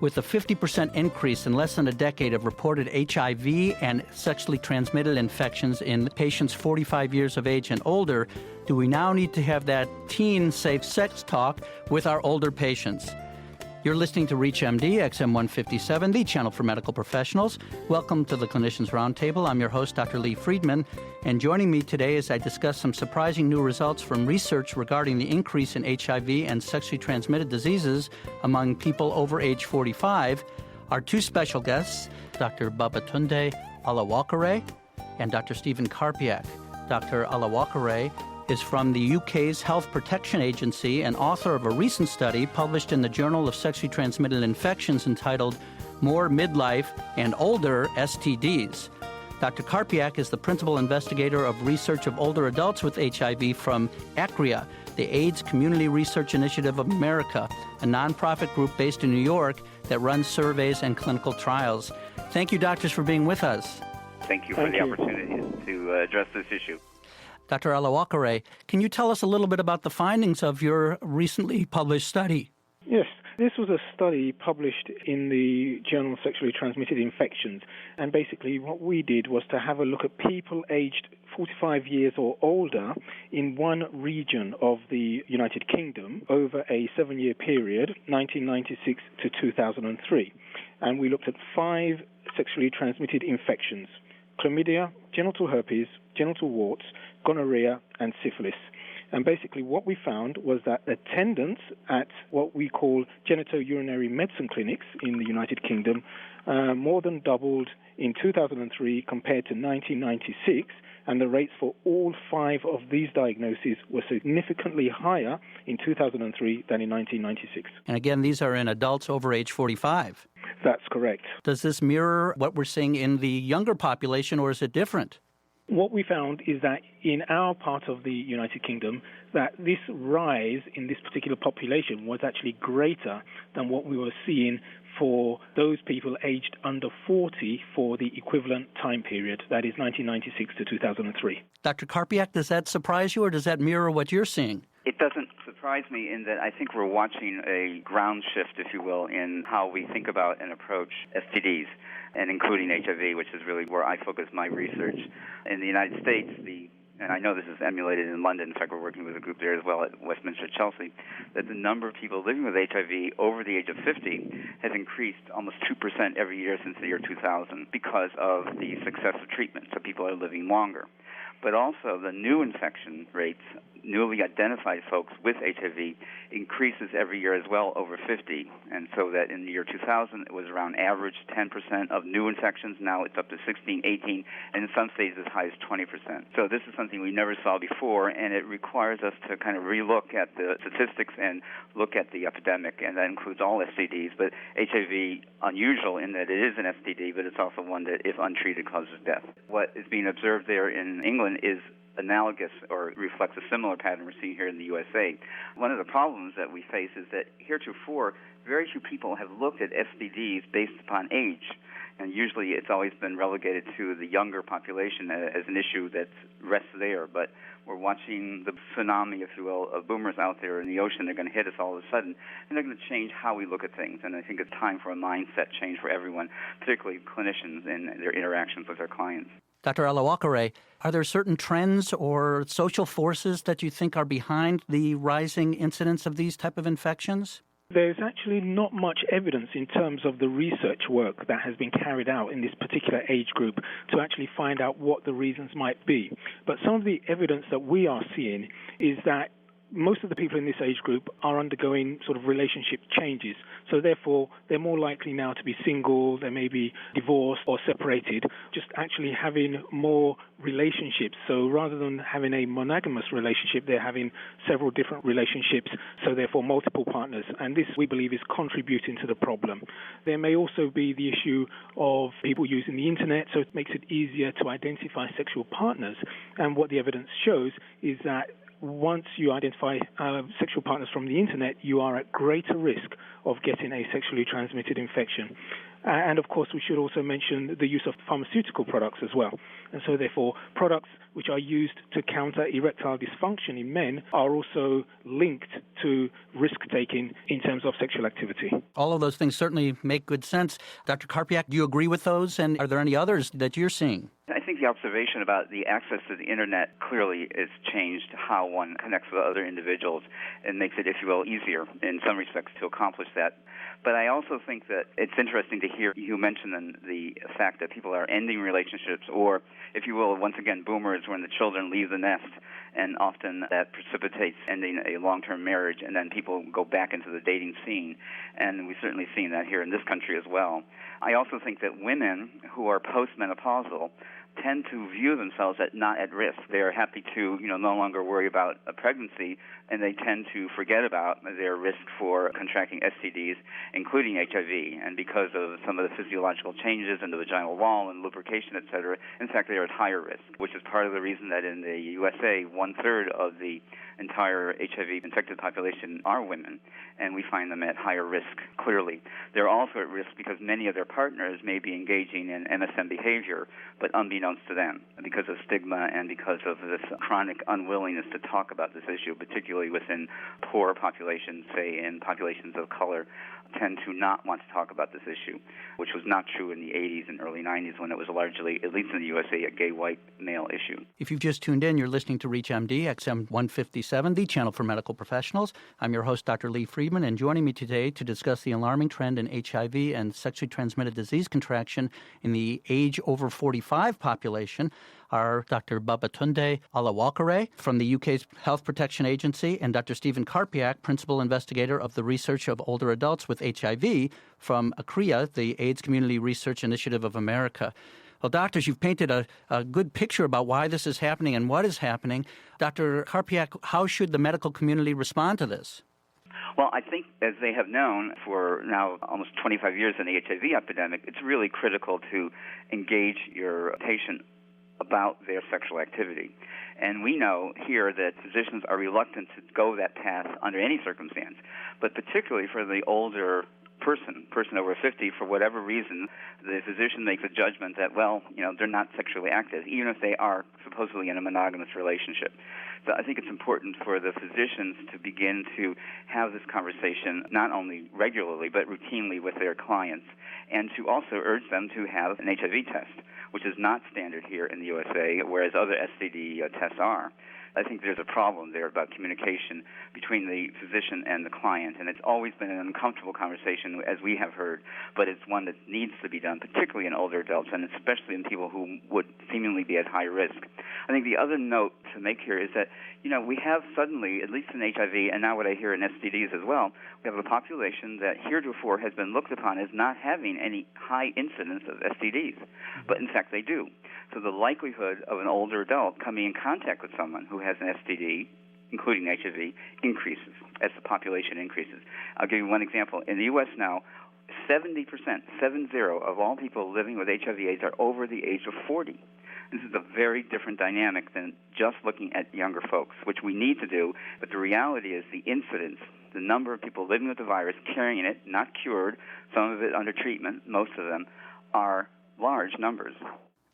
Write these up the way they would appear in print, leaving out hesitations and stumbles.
With a 50% increase in less than a decade of reported HIV and sexually transmitted infections in patients 45 years of age and older, do we now need to have that teen safe sex talk with our older patients? You're listening to ReachMD, XM 157, the channel for medical professionals. Welcome to the Clinicians Roundtable. I'm your host, Dr. Lee Freedman, and joining me today as I discuss some surprising new results from research regarding the increase in HIV and sexually transmitted diseases among people over age 45 are two special guests, Dr. Babatunde Olowokure and Dr. Stephen Karpiak. Dr. Olowokure is from the UK's Health Protection Agency and author of a recent study published in the Journal of Sexually Transmitted Infections entitled More Midlife and Older STDs. Dr. Karpiak is the principal investigator of research of older adults with HIV from ACRIA, the AIDS Community Research Initiative of America, a nonprofit group based in New York that runs surveys and clinical trials. Thank you, doctors, for being with us. Thank you for the opportunity to address this issue. Dr. Olowokure, can you tell us a little bit about the findings of your recently published study? Yes, this was a study published in the Journal of Sexually Transmitted Infections. And basically what we did was to have a look at people aged 45 years or older in one region of the United Kingdom over a 7-year period, 1996 to 2003. And we looked at 5 sexually transmitted infections: chlamydia, genital herpes, genital warts, gonorrhea, and syphilis. And basically what we found was that attendance at what we call genitourinary medicine clinics in the United Kingdom more than doubled in 2003 compared to 1996, and the rates for all 5 of these diagnoses were significantly higher in 2003 than in 1996. And again, these are in adults over age 45. That's correct. Does this mirror what we're seeing in the younger population, or is it different? What we found is that in our part of the United Kingdom, that this rise in this particular population was actually greater than what we were seeing for those people aged under 40 for the equivalent time period, that is 1996 to 2003. Dr. Karpiak, does that surprise you, or does that mirror what you're seeing? It doesn't surprise me in that I think we're watching a ground shift, if you will, in how we think about and approach STDs, and including HIV, which is really where I focus my research. In the United States, and I know this is emulated in London, in fact we're working with a group there as well at Westminster Chelsea, that the number of people living with HIV over the age of 50 has increased almost 2% every year since the year 2000 because of the success of treatment, so people are living longer. But also the new infection rates, newly identified folks with HIV, increases every year as well over 50. And so that in the year 2000, it was around average 10% of new infections. Now it's up to 16, 18, and in some states as high as 20%. So this is something we never saw before, and it requires us to kind of relook at the statistics and look at the epidemic, and that includes all STDs. But HIV, unusual in that it is an STD, but it's also one that, if untreated, causes death. What is being observed there in England is analogous or reflects a similar pattern we're seeing here in the USA. One of the problems that we face is that heretofore, very few people have looked at STDs based upon age. And usually it's always been relegated to the younger population as an issue that rests there. But we're watching the tsunami, if you will, of boomers out there in the ocean. They're going to hit us all of a sudden, and they're going to change how we look at things. And I think it's time for a mindset change for everyone, particularly clinicians in their interactions with their clients. Dr. Olowokure, are there certain trends or social forces that you think are behind the rising incidence of these type of infections? There's actually not much evidence in terms of the research work that has been carried out in this particular age group to actually find out what the reasons might be. But some of the evidence that we are seeing is that most of the people in this age group are undergoing sort of relationship changes. So therefore, they're more likely now to be single, they may be divorced or separated, just actually having more relationships. So rather than having a monogamous relationship, they're having several different relationships, so therefore multiple partners. And this, we believe, is contributing to the problem. There may also be the issue of people using the internet, so it makes it easier to identify sexual partners. And what the evidence shows is that once you identify sexual partners from the internet, you are at greater risk of getting a sexually transmitted infection. And of course, we should also mention the use of pharmaceutical products as well. And so therefore, products which are used to counter erectile dysfunction in men are also linked to risk-taking in terms of sexual activity. All of those things certainly make good sense. Dr. Karpiak, do you agree with those? And are there any others that you're seeing? I think the observation about the access to the Internet clearly has changed how one connects with other individuals and makes it, if you will, easier in some respects to accomplish that. But I also think that it's interesting to hear you mention the fact that people are ending relationships, or, if you will, once again, boomers, when the children leave the nest, and often that precipitates ending a long-term marriage, and then people go back into the dating scene. And we've certainly seen that here in this country as well. I also think that women who are postmenopausal tend to view themselves as not at risk. They are happy to, no longer worry about a pregnancy, and they tend to forget about their risk for contracting STDs, including HIV. And because of some of the physiological changes in the vaginal wall and lubrication, et cetera, in fact, they are at higher risk, which is part of the reason that in the USA, 1/3 of the entire HIV-infected population are women, and we find them at higher risk, clearly. They're also at risk because many of their partners may be engaging in MSM behavior, but unbeknownst to them, because of stigma and because of this chronic unwillingness to talk about this issue, particularly within poor populations, say in populations of color, tend to not want to talk about this issue, which was not true in the 80s and early 90s when it was largely, at least in the USA, a gay white male issue. If you've just tuned in, you're listening to ReachMD, XM 157, the channel for medical professionals. I'm your host, Dr. Lee Freedman, and joining me today to discuss the alarming trend in HIV and sexually transmitted disease contraction in the age over 45 population are Dr. Babatunde Olowokure from the UK's Health Protection Agency and Dr. Stephen Karpiak, Principal Investigator of the Research of Older Adults with HIV from ACRIA, the AIDS Community Research Initiative of America. Well, doctors, you've painted a good picture about why this is happening and what is happening. Dr. Karpiak, how should the medical community respond to this? Well, I think, as they have known for now almost 25 years in the HIV epidemic, it's really critical to engage your patient about their sexual activity. And we know here that physicians are reluctant to go that path under any circumstance, but particularly for the older person over 50, for whatever reason, the physician makes a judgment that, they're not sexually active, even if they are supposedly in a monogamous relationship. So I think it's important for the physicians to begin to have this conversation not only regularly but routinely with their clients, and to also urge them to have an HIV test, which is not standard here in the USA, whereas other STD tests are. I think there's a problem there about communication between the physician and the client, and it's always been an uncomfortable conversation, as we have heard, but it's one that needs to be done, particularly in older adults, and especially in people who would seemingly be at high risk. I think the other note to make here is that, we have suddenly, at least in HIV, and now what I hear in STDs as well, we have a population that heretofore has been looked upon as not having any high incidence of STDs, but in fact they do. So the likelihood of an older adult coming in contact with someone who has an STD, including HIV, increases as the population increases. I'll give you one example. In the U.S. now, 70%, 70, of all people living with HIV/AIDS are over the age of 40. This is a very different dynamic than just looking at younger folks, which we need to do, but the reality is the incidence, the number of people living with the virus, carrying it, not cured, some of it under treatment, most of them, are large numbers.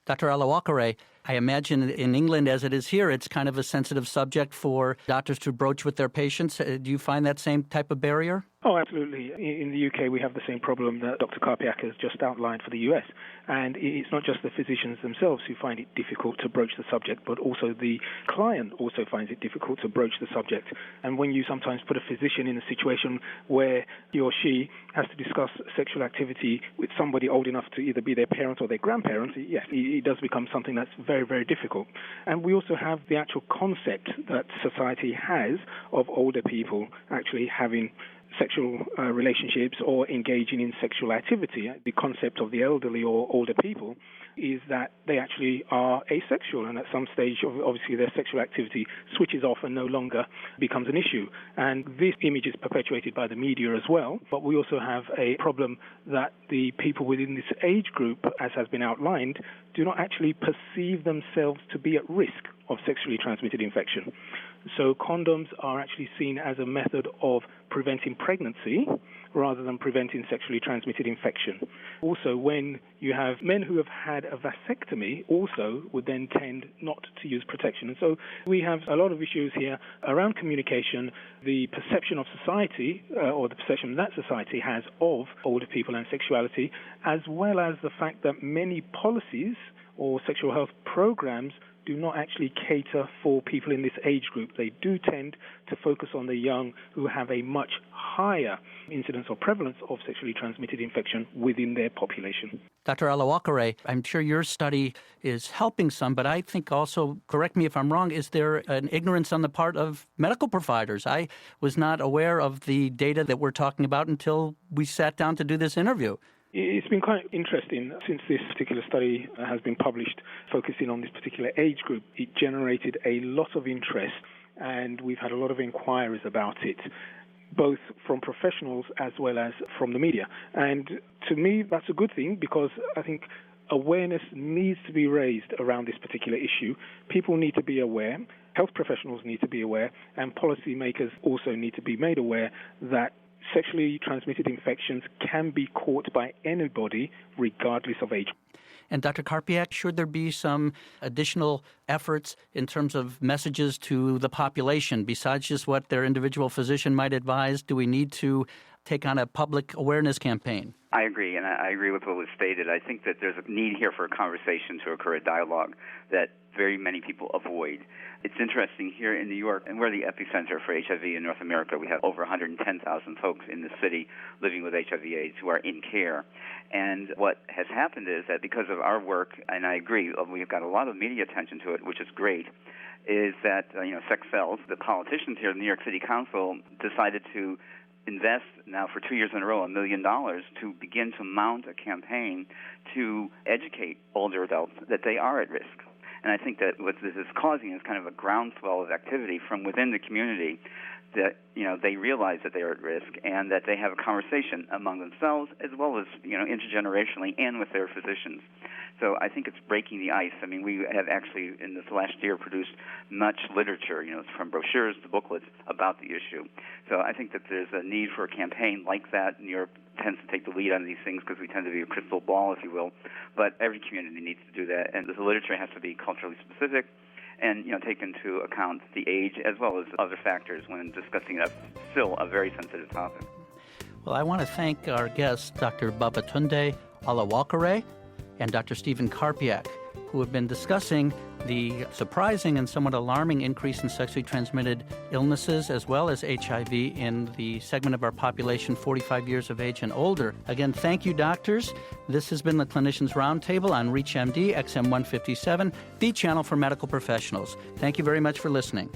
Dr. Olowokure, I imagine in England, as it is here, it's kind of a sensitive subject for doctors to broach with their patients. Do you find that same type of barrier? Oh, absolutely. In the UK, we have the same problem that Dr. Karpiak has just outlined for the US. And it's not just the physicians themselves who find it difficult to broach the subject, but also the client also finds it difficult to broach the subject. And when you sometimes put a physician in a situation where he or she has to discuss sexual activity with somebody old enough to either be their parent or their grandparent, yes, it does become something that's very, very difficult. And we also have the actual concept that society has of older people actually having sexual relationships or engaging in sexual activity. The concept of the elderly or older people is that they actually are asexual, and at some stage, obviously, their sexual activity switches off and no longer becomes an issue. And this image is perpetuated by the media as well, but we also have a problem that the people within this age group, as has been outlined, do not actually perceive themselves to be at risk of sexually transmitted infection. So condoms are actually seen as a method of preventing pregnancy, rather than preventing sexually transmitted infection. Also, when you have men who have had a vasectomy also would then tend not to use protection. And so we have a lot of issues here around communication, the perception of society, or the perception that society has of older people and sexuality, as well as the fact that many policies or sexual health programs do not actually cater for people in this age group. They do tend to focus on the young who have a much higher incidence or prevalence of sexually transmitted infection within their population. Dr. Olowokure, I'm sure your study is helping some, but I think also, correct me if I'm wrong, is there an ignorance on the part of medical providers? I was not aware of the data that we're talking about until we sat down to do this interview. It's been quite interesting since this particular study has been published focusing on this particular age group. It generated a lot of interest, and we've had a lot of inquiries about it, both from professionals as well as from the media. And to me, that's a good thing, because I think awareness needs to be raised around this particular issue. People need to be aware, health professionals need to be aware, and policymakers also need to be made aware that sexually transmitted infections can be caught by anybody, regardless of age. And Dr. Karpiak, should there be some additional efforts in terms of messages to the population, besides just what their individual physician might advise? Do we need to take on a public awareness campaign? I agree, and I agree with what was stated. I think that there's a need here for a conversation to occur, a dialogue that very many people avoid. It's interesting here in New York, and we're the epicenter for HIV in North America. We have over 110,000 folks in the city living with HIV/AIDS who are in care. And what has happened is that because of our work, and I agree, we've got a lot of media attention to it, which is great, is that, sex sells. The politicians here in the New York City Council decided to invest now for 2 years in a row $1 million to begin to mount a campaign to educate older adults that they are at risk. And I think that what this is causing is kind of a groundswell of activity from within the community that, they realize that they are at risk and that they have a conversation among themselves as well as, intergenerationally and with their physicians. So I think it's breaking the ice. I mean, we have actually in this last year produced much literature, from brochures to booklets about the issue. So I think that there's a need for a campaign like that. New York tends to take the lead on these things because we tend to be a crystal ball, if you will. But every community needs to do that. And the literature has to be culturally specific and, take into account the age as well as other factors when discussing still a very sensitive topic. Well, I want to thank our guests, Dr. Babatunde Olowokure and Dr. Stephen Karpiak, who have been discussing the surprising and somewhat alarming increase in sexually transmitted illnesses as well as HIV in the segment of our population 45 years of age and older. Again, thank you, doctors. This has been the Clinicians Roundtable on ReachMD XM 157, the channel for medical professionals. Thank you very much for listening.